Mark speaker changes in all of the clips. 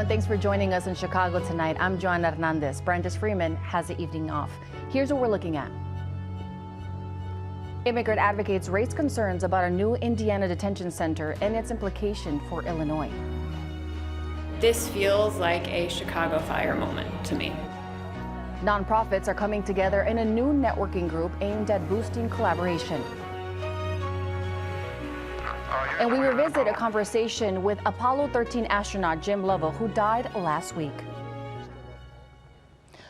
Speaker 1: and thanks for joining us in Chicago tonight. I'm Joanna Hernandez. Brandis Freeman has the evening off. Here's what we're looking at. Immigrant advocates raise concerns about a new Indiana detention center and its implication for Illinois.
Speaker 2: This feels like a Chicago fire moment to me.
Speaker 1: Nonprofits are coming together in a new networking group aimed at boosting collaboration. And we revisit a conversation with Apollo 13 astronaut Jim Lovell, who died last week.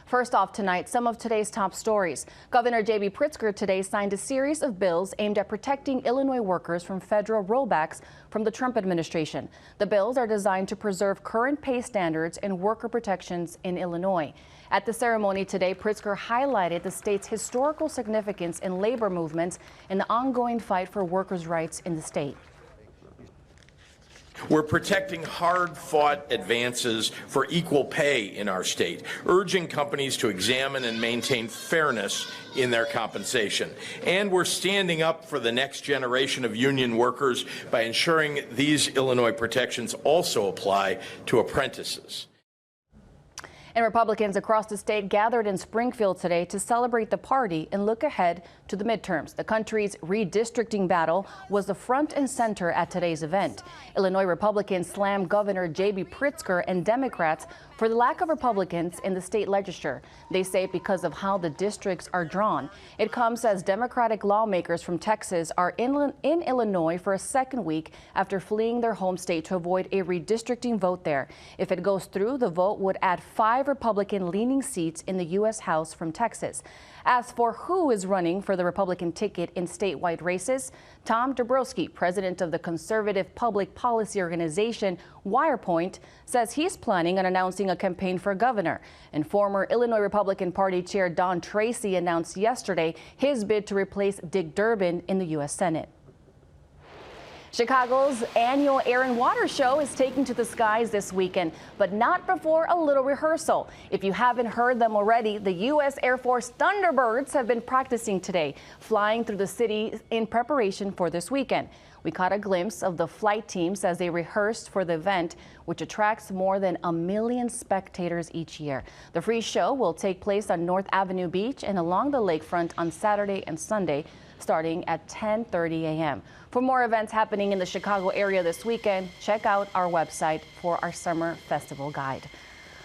Speaker 1: First off tonight, some of today's top stories. Governor J.B. Pritzker today signed a series of bills aimed at protecting Illinois workers from federal rollbacks from the Trump administration. The bills are designed to preserve current pay standards and worker protections in Illinois. At the ceremony today, Pritzker highlighted the state's historical significance in labor movements and the ongoing fight for workers' rights in the state.
Speaker 3: We're protecting hard-fought advances for equal pay in our state, urging companies to examine and maintain fairness in their compensation. And we're standing up for the next generation of union workers by ensuring these Illinois protections also apply to apprentices.
Speaker 1: And Republicans across the state gathered in Springfield today to celebrate the party and look ahead to the midterms. The country's redistricting battle was the front and center at today's event. Illinois Republicans slammed Governor J.B. Pritzker and Democrats for the lack of Republicans in the state legislature. They say because of how the districts are drawn. It comes as Democratic lawmakers from Texas are in Illinois for a second week after fleeing their home state to avoid a redistricting vote there. If it goes through, the vote would add 5 Republican-leaning seats in the U.S. House from Texas. As for who is running for the Republican ticket in statewide races, Tom Dabrowski, president of the conservative public policy organization Wirepoint, says he's planning on announcing a campaign for governor. And former Illinois Republican Party Chair Don Tracy announced yesterday his bid to replace Dick Durbin in the U.S. Senate. Chicago's annual Air and Water Show is taking to the skies this weekend, but not before a little rehearsal. If you haven't heard them already, the U.S. Air Force Thunderbirds have been practicing today, flying through the city in preparation for this weekend. We caught a glimpse of the flight teams as they rehearsed for the event, which attracts more than 1 million spectators each year. The free show will take place on North Avenue Beach and along the lakefront on Saturday and Sunday, starting at 10:30 a.m. For more events happening in the Chicago area this weekend, check out our website for our summer festival guide.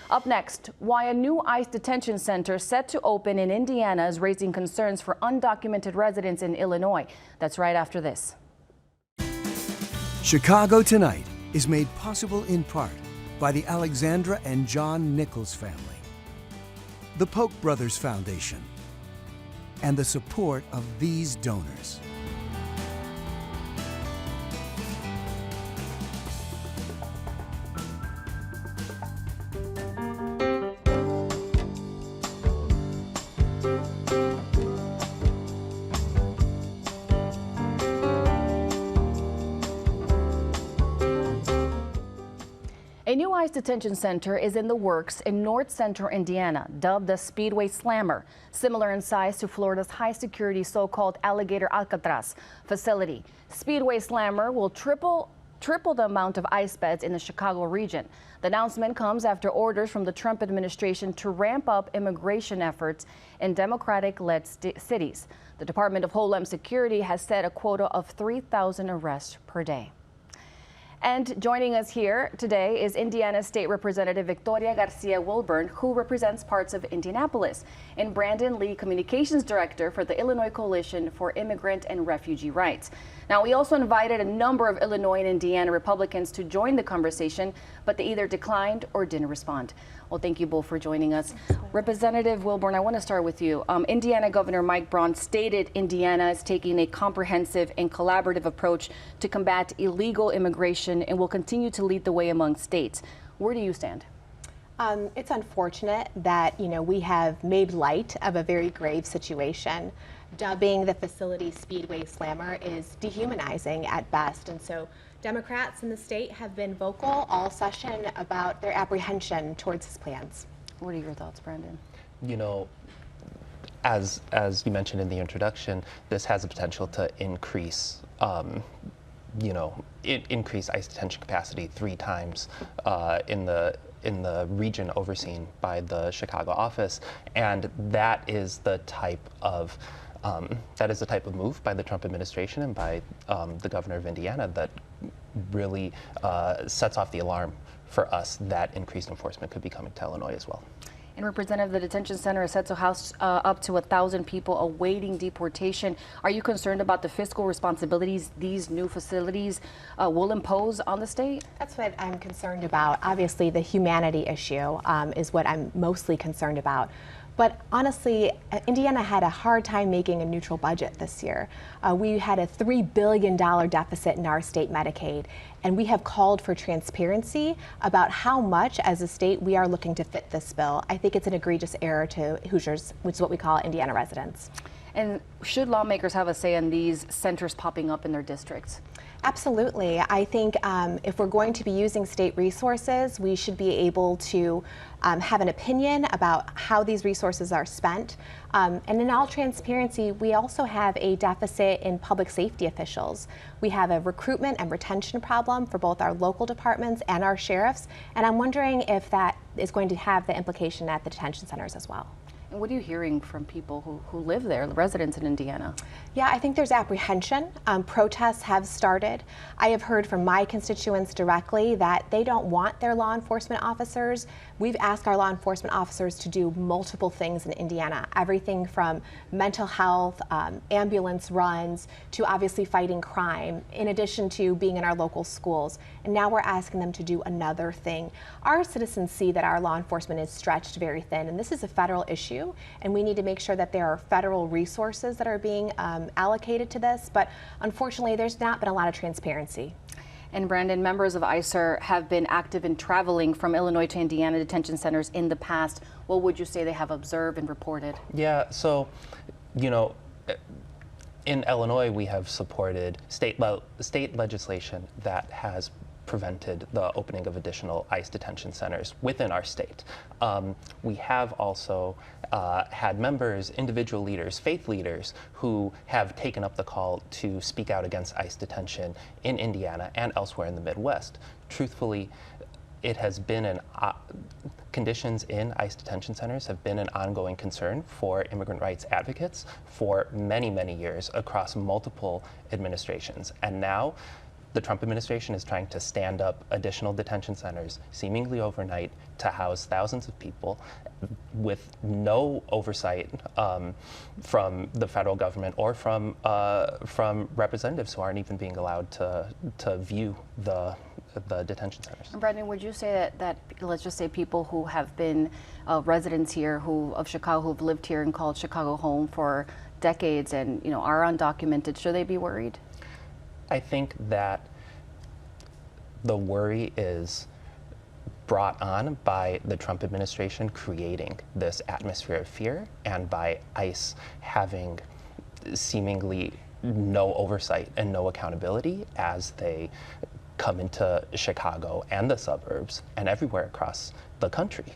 Speaker 1: Up next, why a new ICE detention center set to open in Indiana is raising concerns for undocumented residents in Illinois. That's right after this.
Speaker 4: Chicago Tonight is made possible in part by the Alexandra and John Nichols family, the Polk Brothers Foundation, and the support of these donors.
Speaker 1: A new ICE detention center is in the works in North Central Indiana, dubbed the Speedway Slammer, similar in size to Florida's high-security so-called Alligator Alcatraz facility. Speedway Slammer will triple the amount of ICE beds in the Chicago region. The announcement comes after orders from the Trump administration to ramp up immigration efforts in Democratic-led cities. The Department of Homeland Security has set a quota of 3,000 arrests per day. And joining us here today is Indiana State Representative Victoria Garcia-Wilburn, who represents parts of Indianapolis, and Brandon Lee, Communications Director for the Illinois Coalition for Immigrant and Refugee Rights. Now, we also invited a number of Illinois and Indiana Republicans to join the conversation, but they either declined or didn't respond. Well, thank you both for joining us. Representative Wilburn, I want to start with you. Indiana Governor Mike Braun stated Indiana is taking a comprehensive and collaborative approach to combat illegal immigration and will continue to lead the way among states. Where do you stand?
Speaker 5: It's unfortunate that, we have made light of a very grave situation. Dubbing the facility Speedway Slammer is dehumanizing at best, and so Democrats in the state have been vocal all session about their apprehension towards his plans.
Speaker 1: What are your thoughts, Brandon?
Speaker 6: As you mentioned in the introduction, this has the potential to increase increase ICE detention capacity 3 times in the region overseen by the Chicago office, and that is the type of move by the Trump administration and by the governor of Indiana that really sets off the alarm for us that increased enforcement could be coming to Illinois as well.
Speaker 1: And Representative, the detention center is set to house up to 1,000 people awaiting deportation. Are you concerned about the fiscal responsibilities these new facilities will impose on the state?
Speaker 5: That's what I'm concerned about. Obviously, the humanity issue is what I'm mostly concerned about. But honestly, Indiana had a hard time making a neutral budget this year. We had a $3 billion deficit in our state Medicaid, and we have called for transparency about how much, as a state, we are looking to fit this bill. I think it's an egregious error to Hoosiers, which is what we call Indiana residents.
Speaker 1: And should lawmakers have a say in these centers popping up in their districts?
Speaker 5: Absolutely. I think if we're going to be using state resources, we should be able to have an opinion about how these resources are spent. And in all transparency, we also have a deficit in public safety officials. We have a recruitment and retention problem for both our local departments and our sheriffs. And I'm wondering if that is going to have the implication at the detention centers as well.
Speaker 1: And what are you hearing from people who live there, residents in Indiana?
Speaker 5: Yeah, I think there's apprehension. Protests have started. I have heard from my constituents directly that they don't want their law enforcement officers. We've asked our law enforcement officers to do multiple things in Indiana, everything from mental health, ambulance runs, to obviously fighting crime, in addition to being in our local schools. And now we're asking them to do another thing. Our citizens see that our law enforcement is stretched very thin, and this is a federal issue, and we need to make sure that there are federal resources that are being allocated to this, but unfortunately there's not been a lot of transparency.
Speaker 1: And Brandon, members of ICER have been active in traveling from Illinois to Indiana detention centers in the past. What would you say they have observed and reported?
Speaker 6: Yeah, so, you know, in Illinois we have supported state legislation that has prevented the opening of additional ICE detention centers within our state. We have also had members, individual leaders, faith leaders, who have taken up the call to speak out against ICE detention in Indiana and elsewhere in the Midwest. Truthfully, it has been conditions in ICE detention centers have been an ongoing concern for immigrant rights advocates for many, many years across multiple administrations. And now, the Trump administration is trying to stand up additional detention centers, seemingly overnight, to house thousands of people with no oversight from the federal government or from representatives who aren't even being allowed to view the detention centers.
Speaker 1: And Brandon, would you say that let's just say people who have been residents here of Chicago, who've lived here and called Chicago home for decades and are undocumented, should they be worried?
Speaker 6: I think that the worry is brought on by the Trump administration creating this atmosphere of fear and by ICE having seemingly no oversight and no accountability as they come into Chicago and the suburbs and everywhere across the country.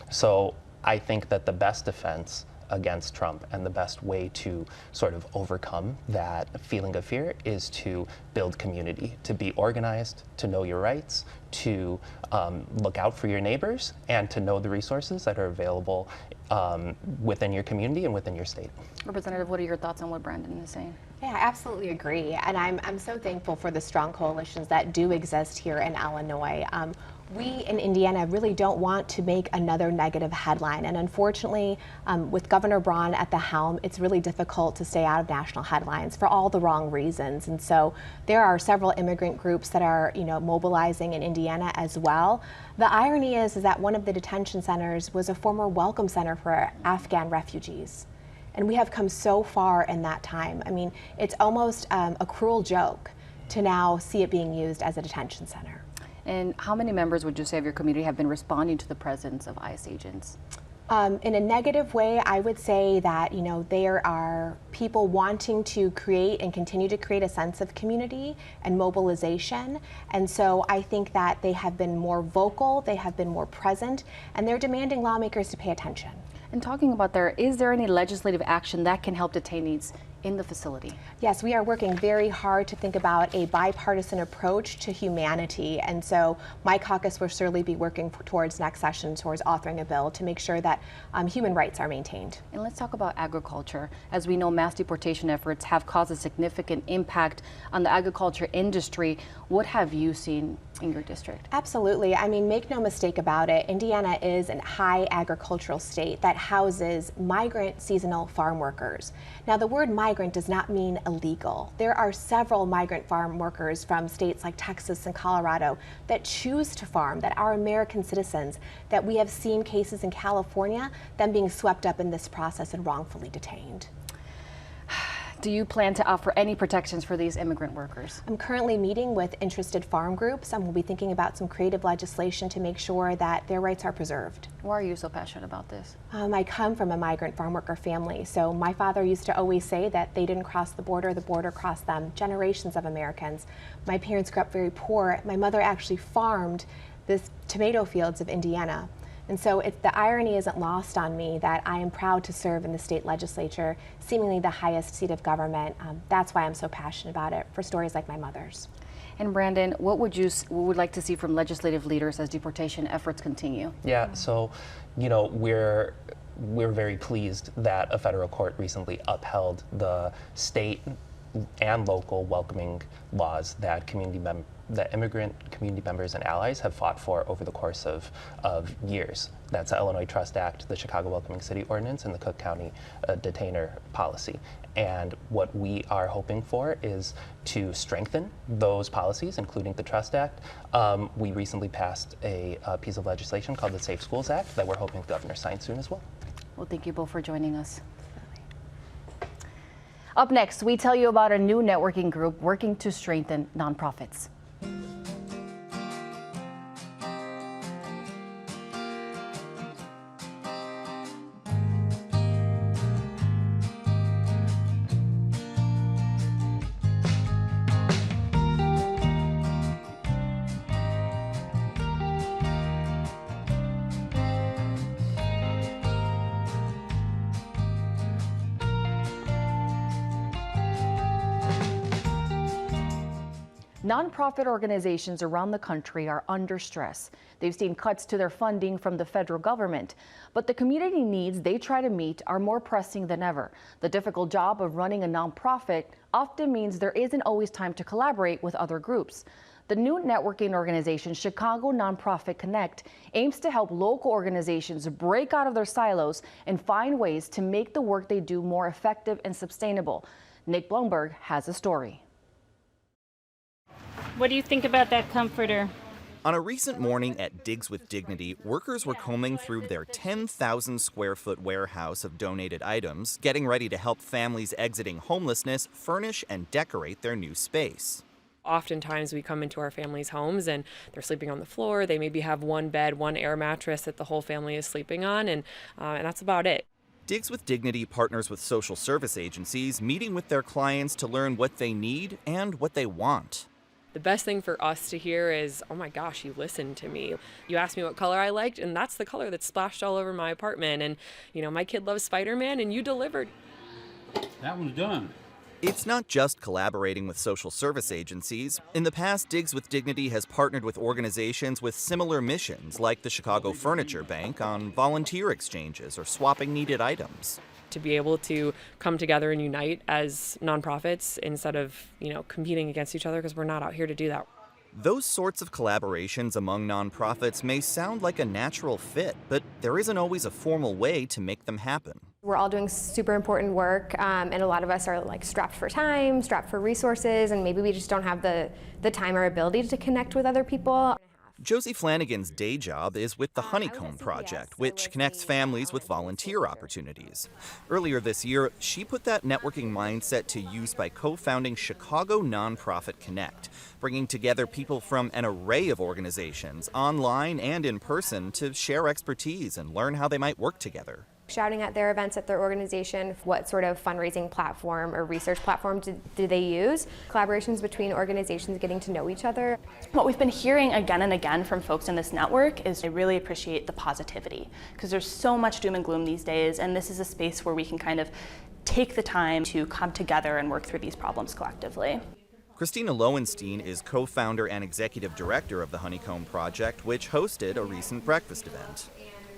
Speaker 6: So I think that the best defense against Trump and the best way to sort of overcome that feeling of fear is to build community, to be organized, to know your rights, to look out for your neighbors, and to know the resources that are available within your community and within your state.
Speaker 1: Representative, what are your thoughts on what Brandon is saying?
Speaker 5: Yeah, I absolutely agree. And I'm so thankful for the strong coalitions that do exist here in Illinois. We in Indiana really don't want to make another negative headline. And unfortunately, with Governor Braun at the helm, it's really difficult to stay out of national headlines for all the wrong reasons. And so there are several immigrant groups that are, mobilizing in Indiana as well. The irony is that one of the detention centers was a former welcome center for Afghan refugees. And we have come so far in that time. I mean, it's almost a cruel joke to now see it being used as a detention center.
Speaker 1: And how many members would you say of your community have been responding to the presence of ICE agents?
Speaker 5: In a negative way, I would say that, there are people wanting to create and continue to create a sense of community and mobilization. And so I think that they have been more vocal, they have been more present, and they're demanding lawmakers to pay attention.
Speaker 1: And talking about is there any legislative action that can help detainees in the facility?
Speaker 5: Yes, we are working very hard to think about a bipartisan approach to humanity. And so my caucus will surely be working towards next session towards authoring a bill to make sure that human rights are maintained.
Speaker 1: And let's talk about agriculture. As we know, mass deportation efforts have caused a significant impact on the agriculture industry. What have you seen in your district?
Speaker 5: Absolutely. I mean, make no mistake about it, Indiana is a high agricultural state that houses migrant seasonal farm workers. Now, the word migrant does not mean illegal. There are several migrant farm workers from states like Texas and Colorado that choose to farm, that are American citizens, that we have seen cases in California, them being swept up in this process and wrongfully detained.
Speaker 1: Do you plan to offer any protections for these immigrant workers?
Speaker 5: I'm currently meeting with interested farm groups and we'll be thinking about some creative legislation to make sure that their rights are preserved.
Speaker 1: Why are you so passionate about this?
Speaker 5: I come from a migrant farm worker family, so my father used to always say that they didn't cross the border crossed them. Generations of Americans. My parents grew up very poor. My mother actually farmed the tomato fields of Indiana. And so the irony isn't lost on me that I am proud to serve in the state legislature, seemingly the highest seat of government. That's why I'm so passionate about it, for stories like my mother's.
Speaker 1: And Brandon, what would like to see from legislative leaders as deportation efforts continue?
Speaker 6: Yeah, so, we're very pleased that a federal court recently upheld the state and local welcoming laws that immigrant community members and allies have fought for over the course of years. That's the Illinois Trust Act, the Chicago Welcoming City Ordinance, and the Cook County detainer policy. And what we are hoping for is to strengthen those policies, including the Trust Act. We recently passed a piece of legislation called the Safe Schools Act that we're hoping the governor signs soon as well.
Speaker 1: Well, thank you both for joining us. Up next, we tell you about a new networking group working to strengthen nonprofits. Nonprofit organizations around the country are under stress. They've seen cuts to their funding from the federal government, but the community needs they try to meet are more pressing than ever. The difficult job of running a nonprofit often means there isn't always time to collaborate with other groups. The new networking organization, Chicago Nonprofit Connect, aims to help local organizations break out of their silos and find ways to make the work they do more effective and sustainable. Nick Blomberg has a story.
Speaker 7: What do you think about that comforter?
Speaker 8: On a recent morning at Digs with Dignity, workers were combing through their 10,000 square foot warehouse of donated items, getting ready to help families exiting homelessness furnish and decorate their new space.
Speaker 9: Oftentimes we come into our families' homes and they're sleeping on the floor. They maybe have one bed, one air mattress that the whole family is sleeping on, and that's about it.
Speaker 8: Digs with Dignity partners with social service agencies, meeting with their clients to learn what they need and what they want.
Speaker 9: The best thing for us to hear is, oh my gosh, you listened to me. You asked me what color I liked, and that's the color that's splashed all over my apartment. And, my kid loves Spider-Man, and you delivered.
Speaker 10: That one's done.
Speaker 8: It's not just collaborating with social service agencies. In the past, Digs with Dignity has partnered with organizations with similar missions, like the Chicago Furniture Bank, on volunteer exchanges or swapping needed items.
Speaker 9: To be able to come together and unite as nonprofits instead of, competing against each other, because we're not out here to do that.
Speaker 8: Those sorts of collaborations among nonprofits may sound like a natural fit, but there isn't always a formal way to make them happen.
Speaker 11: We're all doing super important work, and a lot of us are strapped for time, strapped for resources, and maybe we just don't have the time or ability to connect with other people.
Speaker 8: Josie Flanagan's day job is with the Honeycomb Project, which connects families with volunteer opportunities. Earlier this year, she put that networking mindset to use by co-founding Chicago Nonprofit Connect, bringing together people from an array of organizations, online and in person, to share expertise and learn how they might work together.
Speaker 11: shouting at their events at their organization. What sort of fundraising platform or research platform do they use? Collaborations between organizations getting to know each other.
Speaker 12: What we've been hearing again and again from folks in this network is they really appreciate the positivity, because there's so much doom and gloom these days, and this is a space where we can kind of take the time to come together and work through these problems collectively.
Speaker 8: Christina Lowenstein is co-founder and executive director of the Honeycomb Project, which hosted a recent breakfast event.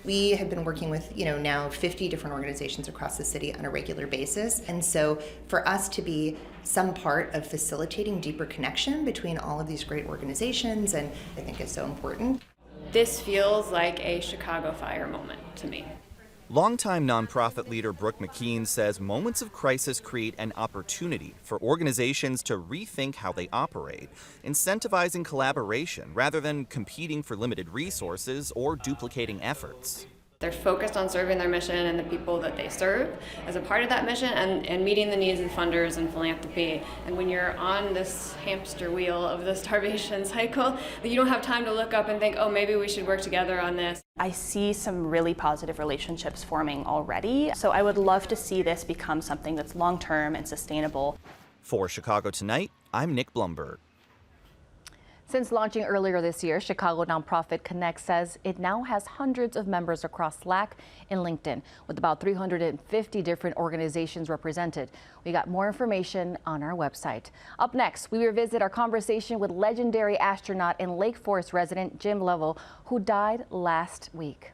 Speaker 13: We have been working with, now 50 different organizations across the city on a regular basis. And so for us to be some part of facilitating deeper connection between all of these great organizations, and I think is so important.
Speaker 2: This feels like a Chicago fire moment to me.
Speaker 8: Longtime nonprofit leader Brooke McKean says moments of crisis create an opportunity for organizations to rethink how they operate, incentivizing collaboration rather than competing for limited resources or duplicating efforts.
Speaker 2: They're focused on serving their mission and the people that they serve as a part of that mission, and meeting the needs of funders and philanthropy. And when you're on this hamster wheel of the starvation cycle, you don't have time to look up and think, oh, maybe we should work together on this.
Speaker 12: I see some really positive relationships forming already, so I would love to see this become something that's long-term and sustainable.
Speaker 8: For Chicago Tonight, I'm Nick Blumberg.
Speaker 1: Since launching earlier this year, Chicago nonprofit Connect says it now has hundreds of members across Slack and LinkedIn, with about 350 different organizations represented. We got more information on our website. Up next, we revisit our conversation with legendary astronaut and Lake Forest resident Jim Lovell, who died last week.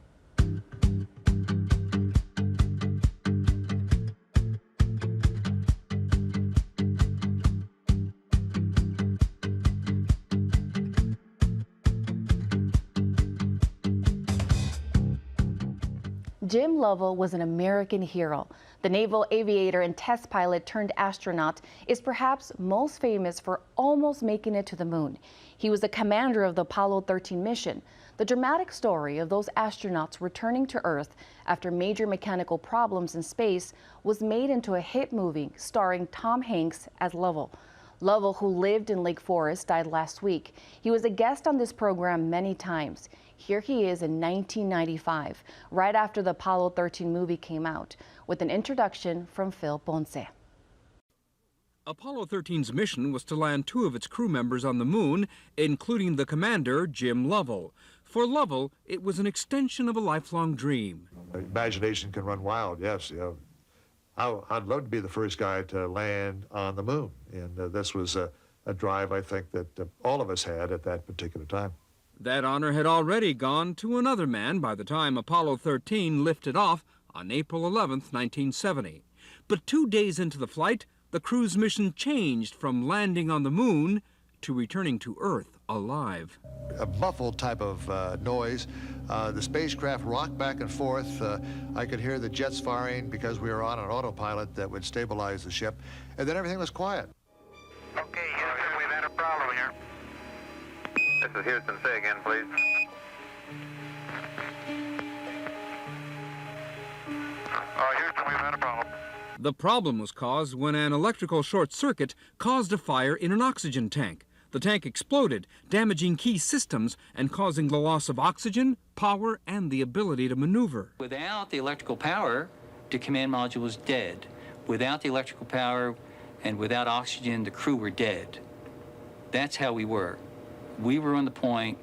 Speaker 1: Jim Lovell was an American hero. The naval aviator and test pilot turned astronaut is perhaps most famous for almost making it to the moon. He was the commander of the Apollo 13 mission, the dramatic story of those astronauts returning to Earth after major mechanical problems in space was made into a hit movie starring Tom Hanks as Lovell. Lovell, who lived in Lake Forest, died last week. He was a guest on this program many times. Here he is in 1995, right after the Apollo 13 movie came out, with an introduction from Phil Ponce.
Speaker 14: Apollo 13's mission was to land 2 of its crew members on the moon, including the commander, Jim Lovell. For Lovell, it was an extension of a lifelong dream.
Speaker 15: Imagination can run wild, yes. I'd love to be the first guy to land on the moon. And this was a drive, I think, that all of us had at that particular time.
Speaker 14: That honor had already gone to another man by the time Apollo 13 lifted off on April 11, 1970. But 2 days into the flight, the crew's mission changed from landing on the moon to returning to Earth alive.
Speaker 15: A muffled type of noise. The spacecraft rocked back and forth. I could hear the jets firing because we were on an autopilot that would stabilize the ship. And then everything was quiet.
Speaker 16: Okay, Houston, we've had a problem here. This is Houston. Say again, please. Houston, we've had a problem.
Speaker 14: The problem was caused when an electrical short circuit caused a fire in an oxygen tank. The tank exploded, damaging key systems and causing the loss of oxygen, power, and the ability to maneuver.
Speaker 17: Without the electrical power, the command module was dead. Without the electrical power and without oxygen, the crew were dead. That's how we were. We were on the point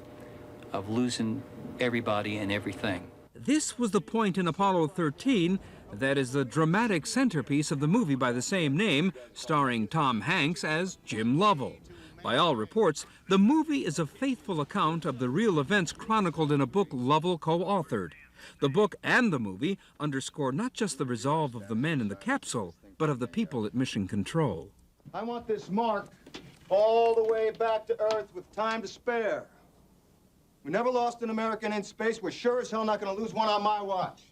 Speaker 17: of losing everybody and everything.
Speaker 14: This was the point in Apollo 13 that is the dramatic centerpiece of the movie by the same name, starring Tom Hanks as Jim Lovell. By all reports, the movie is a faithful account of the real events chronicled in a book Lovell co-authored. The book and the movie underscore not just the resolve of the men in the capsule, but of the people at Mission Control.
Speaker 18: I want this marked all the way back to Earth with time to spare. We never lost an American in space. We're sure as hell not going to lose one on my watch.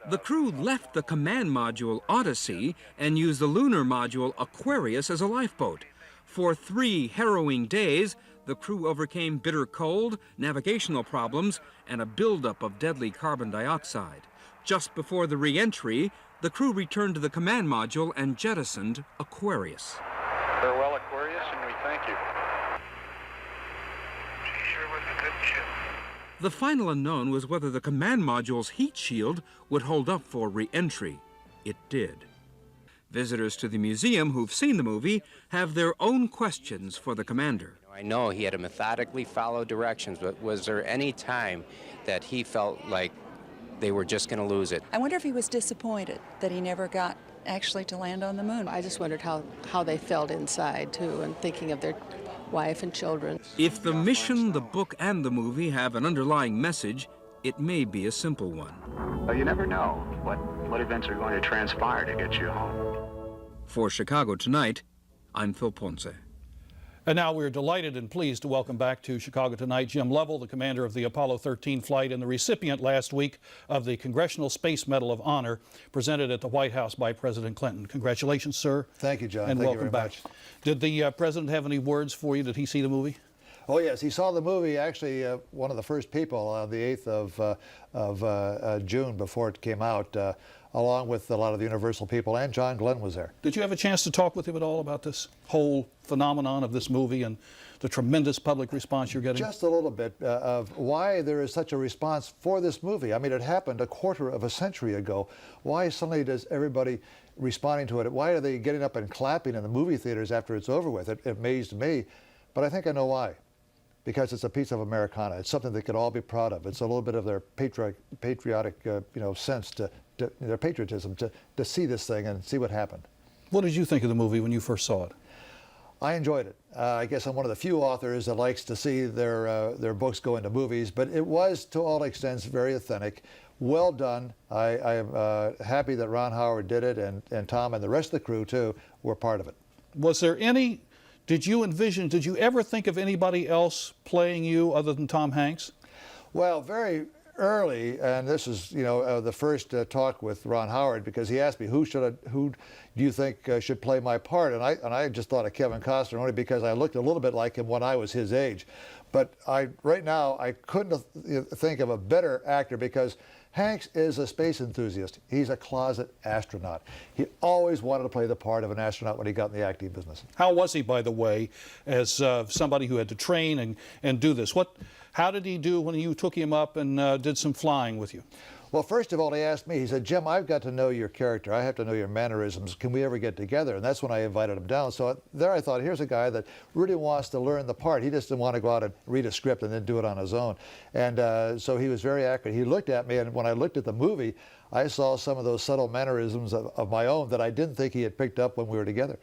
Speaker 14: The crew left the command module Odyssey and used the lunar module Aquarius as a lifeboat. For 3 harrowing days, the crew overcame bitter cold, navigational problems, and a buildup of deadly carbon dioxide. Just before the re-entry, the crew returned to the command module and jettisoned Aquarius.
Speaker 16: Farewell, Aquarius, and we thank you. She sure was a good ship.
Speaker 14: The final unknown was whether the command module's heat shield would hold up for re-entry. It did. Visitors to the museum who've seen the movie have their own questions for the commander.
Speaker 19: I know he had to methodically follow directions, but was there any time that he felt like they were just going to lose it?
Speaker 20: I wonder if he was disappointed that he never got actually to land on the moon.
Speaker 21: I just wondered how they felt inside, too, and thinking of their wife and children.
Speaker 14: If the mission, the book, and the movie have an underlying message, it may be a simple one.
Speaker 16: Well, you never know what events are going to transpire to get you home.
Speaker 14: For Chicago Tonight, I'm Phil Ponce.
Speaker 22: And now we're delighted and pleased to welcome back to Chicago Tonight Jim Lovell, the commander of the Apollo 13 flight and the recipient last week of the Congressional Space Medal of Honor presented at the White House by President Clinton. Congratulations, sir.
Speaker 15: Thank you, John.
Speaker 22: And
Speaker 15: Thank
Speaker 22: welcome
Speaker 15: you very
Speaker 22: back.
Speaker 15: much.
Speaker 22: Did the president have any words for you? Did he see the movie?
Speaker 15: Oh, yes. He saw the movie, actually, one of the first people on the 8th of June before it came out, along with a lot of the Universal people, and John Glenn was there.
Speaker 22: Did you have a chance to talk with him at all about this whole phenomenon of this movie and the tremendous public response you're getting?
Speaker 15: Just a little bit of why there is such a response for this movie. I mean, it happened a quarter of a century ago. Why suddenly does everybody responding to it? Why are they getting up and clapping in the movie theaters after it's over with? It amazed me, but I think I know why. Because it's a piece of Americana. It's something they could all be proud of. It's a little bit of their patriotic sense, their patriotism to see this thing and see what happened.
Speaker 22: What did you think of the movie when you first saw it?
Speaker 15: I enjoyed it. I guess I'm one of the few authors that likes to see their books go into movies, but it was, to all extents, very authentic. Well done. I am happy that Ron Howard did it, and Tom and the rest of the crew, too, were part of it.
Speaker 22: Was there any... Did you ever think of anybody else playing you other than Tom Hanks?
Speaker 15: Well, very early, and this is, the first talk with Ron Howard, because he asked me, who do you think should play my part? And I just thought of Kevin Costner, only because I looked a little bit like him when I was his age. But right now, I couldn't think of a better actor, because Hanks is a space enthusiast. He's a closet astronaut. He always wanted to play the part of an astronaut when he got in the acting business.
Speaker 22: How was he, by the way, as somebody who had to train and do this? How did he do when you took him up and did some flying with you?
Speaker 15: Well, first of all, he asked me, he said, Jim, I've got to know your character. I have to know your mannerisms. Can we ever get together? And that's when I invited him down. So there I thought, here's a guy that really wants to learn the part. He just didn't want to go out and read a script and then do it on his own. And so he was very accurate. He looked at me, and when I looked at the movie, I saw some of those subtle mannerisms of my own that I didn't think he had picked up when we were together.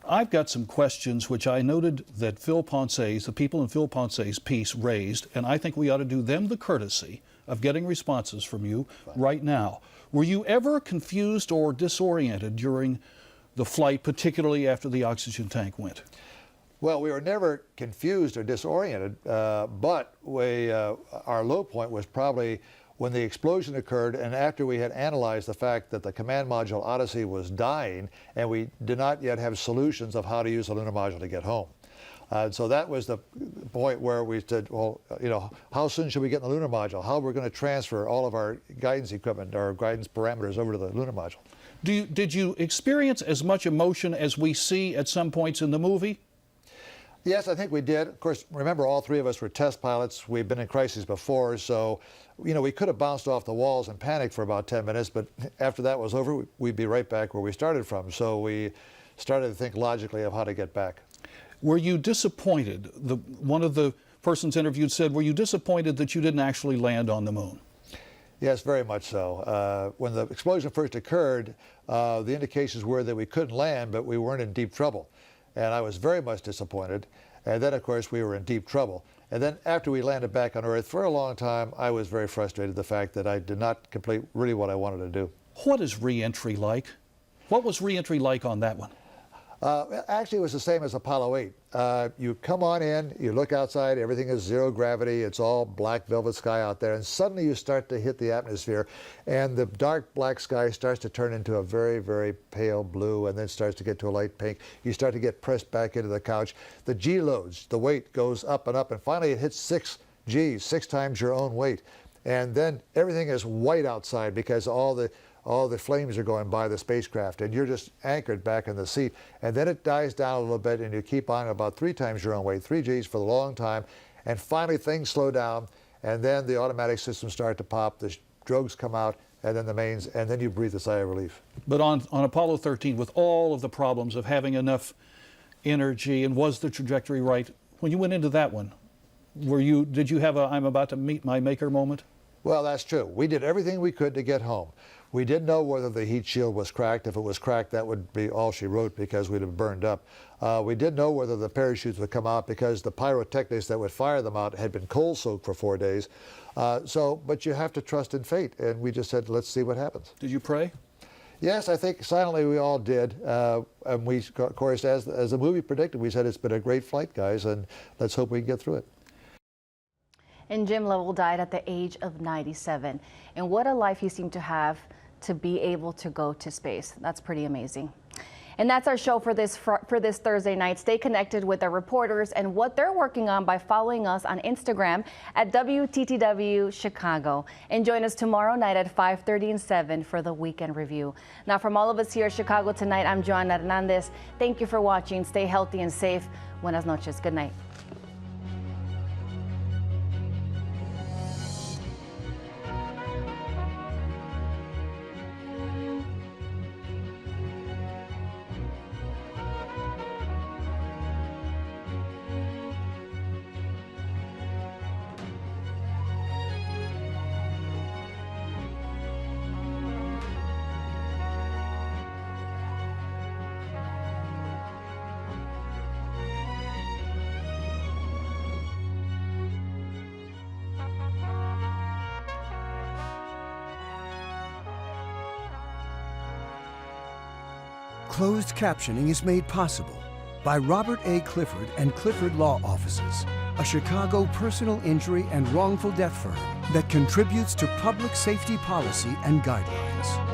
Speaker 22: I've got some questions which I noted that the people in Phil Ponce's piece raised, and I think we ought to do them the courtesy of getting responses from you right now. Were you ever confused or disoriented during the flight, particularly after the oxygen tank went?
Speaker 15: Well, we were never confused or disoriented, but our low point was probably when the explosion occurred and after we had analyzed the fact that the command module Odyssey was dying and we did not yet have solutions of how to use the lunar module to get home. So that was the point where we said, well, how soon should we get in the lunar module? How we're going to transfer all of our guidance equipment, our guidance parameters over to the lunar module.
Speaker 22: Did you experience as much emotion as we see at some points in the movie?
Speaker 15: Yes, I think we did. Of course, remember, all three of us were test pilots. We've been in crises before, so we could have bounced off the walls and panicked for about 10 minutes, but after that was over, we'd be right back where we started from. So we started to think logically of how to get back.
Speaker 22: Were you disappointed? One of the persons interviewed said, were you disappointed that you didn't actually land on the moon?
Speaker 15: Yes, very much so. When the explosion first occurred, the indications were that we couldn't land, but we weren't in deep trouble. And I was very much disappointed. And then, of course, we were in deep trouble. And then after we landed back on Earth, for a long time, I was very frustrated the fact that I did not complete really what I wanted to do.
Speaker 22: What is re-entry like? What was re-entry like on that one?
Speaker 15: Actually, it was the same as Apollo 8. You come on in, you look outside, everything is zero gravity, it's all black velvet sky out there, and suddenly you start to hit the atmosphere, and the dark black sky starts to turn into a very, very pale blue, and then starts to get to a light pink. You start to get pressed back into the couch. The G loads, the weight goes up and up, and finally it hits 6 Gs, 6 times your own weight. And then everything is white outside because all the flames are going by the spacecraft, and you're just anchored back in the seat. And then it dies down a little bit, and you keep on about 3 times your own weight, 3 Gs for a long time. And finally, things slow down, and then the automatic systems start to pop, the drogues come out, and then the mains, and then you breathe a sigh of relief.
Speaker 22: But on Apollo 13, with all of the problems of having enough energy, and was the trajectory right, when you went into that one, did you have a I'm about to meet my maker moment?
Speaker 15: Well, that's true. We did everything we could to get home. We didn't know whether the heat shield was cracked. If it was cracked, that would be all she wrote because we'd have burned up. We didn't know whether the parachutes would come out because the pyrotechnics that would fire them out had been cold soaked for 4 days. But you have to trust in fate, and we just said, let's see what happens.
Speaker 22: Did you pray?
Speaker 15: Yes, I think silently we all did. And we, of course, as the movie predicted, we said it's been a great flight, guys, and let's hope we can get through it.
Speaker 1: And Jim Lovell died at the age of 97. And what a life he seemed to have to be able to go to space. That's pretty amazing. And that's our show for this Thursday night. Stay connected with our reporters and what they're working on by following us on Instagram at WTTW Chicago. And join us tomorrow night at 5:30 and 7 for the Weekend Review. Now, from all of us here at Chicago Tonight, I'm Joanna Hernandez. Thank you for watching. Stay healthy and safe. Buenas noches. Good night.
Speaker 3: Closed captioning is made possible by Robert A. Clifford and Clifford Law Offices, a Chicago personal injury and wrongful death firm that contributes to public safety policy and guidelines.